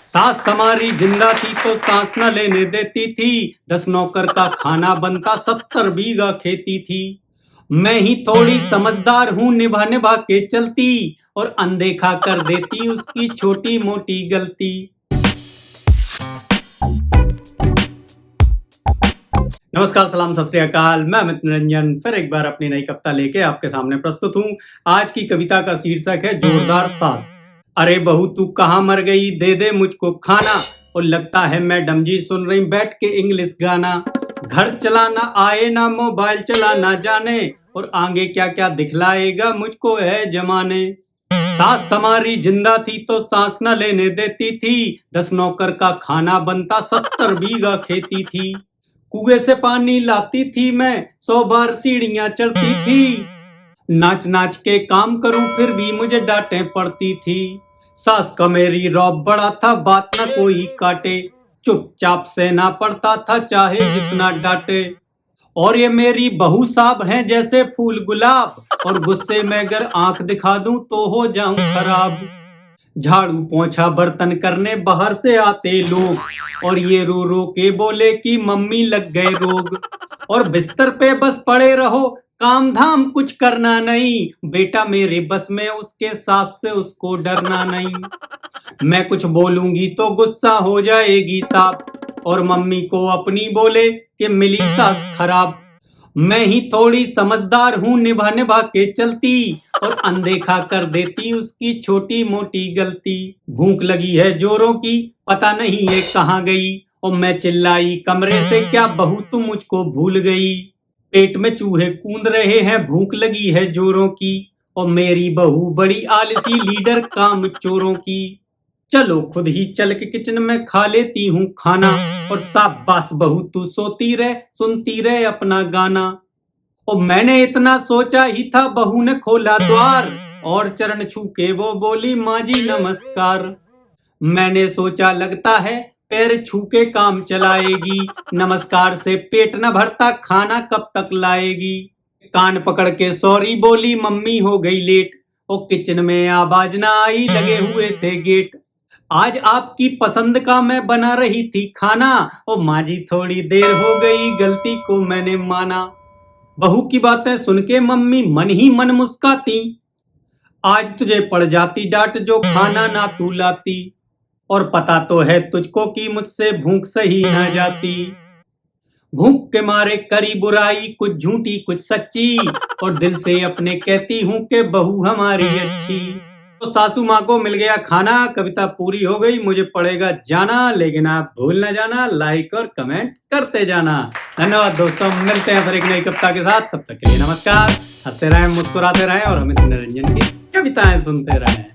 सास हमारी जिंदा थी तो सांस न लेने देती थी। 10 नौकर का खाना बनता, 70 बीघा खेती थी। मैं ही थोड़ी समझदार हूँ, निभा निभा के चलती और अनदेखा कर देती उसकी छोटी मोटी गलती। नमस्कार, सलाम, सत श्री अकाल। मैं अमित निरंजन फिर एक बार अपनी नई कविता लेके आपके सामने प्रस्तुत हूँ। आज की कविता का शीर्षक है जोरदार सास। अरे बहू तू कहाँ मर गई, दे दे मुझको खाना। और लगता है मैडम जी सुन रही बैठ के इंग्लिश गाना। घर चलाना आए ना, मोबाइल चलाना जाने, और आगे क्या क्या दिखलाएगा मुझको है जमाने। सास हमारी जिंदा थी तो सांस न लेने देती थी। 10 नौकर का खाना बनता, 70 बीघा खेती थी। कुएं से पानी लाती थी मैं, 100 बार सीढ़ियां चढ़ती थी। नाच नाच के काम करूं फिर भी मुझे डांटे पड़ती थी। सास का मेरी रौब बड़ा था, बात ना कोई काटे। चुपचाप सहना पड़ता था चाहे जितना डांटे। और ये मेरी बहू साहब हैं जैसे फूल गुलाब, और गुस्से में अगर आंख दिखा दूं तो हो जाऊं खराब। झाड़ू पोंछा बर्तन करने बाहर से आते लोग, और ये रो रो के बोले कि मम्मी लग गए रोग। और बिस्तर पे बस पड़े रहो, काम धाम कुछ करना नहीं। बेटा मेरे बस में उसके साथ से उसको डरना नहीं। मैं कुछ बोलूंगी तो गुस्सा हो जाएगी साहब, और मम्मी को अपनी बोले कि मिली सास खराब। मैं ही थोड़ी समझदार हूँ, निभा निभा के चलती और अनदेखा कर देती उसकी छोटी मोटी गलती। भूख लगी है जोरों की, पता नहीं ये कहाँ गई। और मैं चिल्लाई कमरे से, क्या बहू तुम मुझको भूल गई। पेट में चूहे कूद रहे हैं, भूख लगी है जोरों की। और मेरी बहू बड़ी आलसी, लीडर काम चोरों की। चलो खुद ही चल के किचन में खा लेती हूँ खाना, और शाबाश बहू तू सोती रह, सुनती रह अपना गाना। और मैंने इतना सोचा ही था, बहू ने खोला द्वार, और चरण छू के वो बोली माँ जी नमस्कार। मैंने सोचा लगता है पैर छू के काम चलाएगी, नमस्कार से पेट न भरता खाना कब तक लाएगी। कान पकड़ के सॉरी बोली, मम्मी हो गई लेट। और किचन में आवाज ना आई, लगे हुए थे गेट। आज आपकी पसंद का मैं बना रही थी खाना, और माँ जी थोड़ी देर हो गई, गलती को मैंने माना। बहू की बातें सुन के मम्मी मन ही मन मुस्काती। आज तुझे पड़ जाती डांट जो खाना ना तू लाती। और पता तो है तुझको कि मुझसे भूख सही ना जाती। भूख के मारे करी बुराई, कुछ झूठी कुछ सच्ची, और दिल से अपने कहती हूँ कि बहू हमारी अच्छी। तो सासू माँ को मिल गया खाना, कविता पूरी हो गई, मुझे पड़ेगा जाना। लेकिन आप भूल ना जाना लाइक और कमेंट करते जाना। धन्यवाद दोस्तों, मिलते हैं फिर एक नई कविता के साथ। तब तक के लिए नमस्कार। हंसते रहें, मुस्कुराते रहें, और अमित निरंजन की कविताएं सुनते रहें।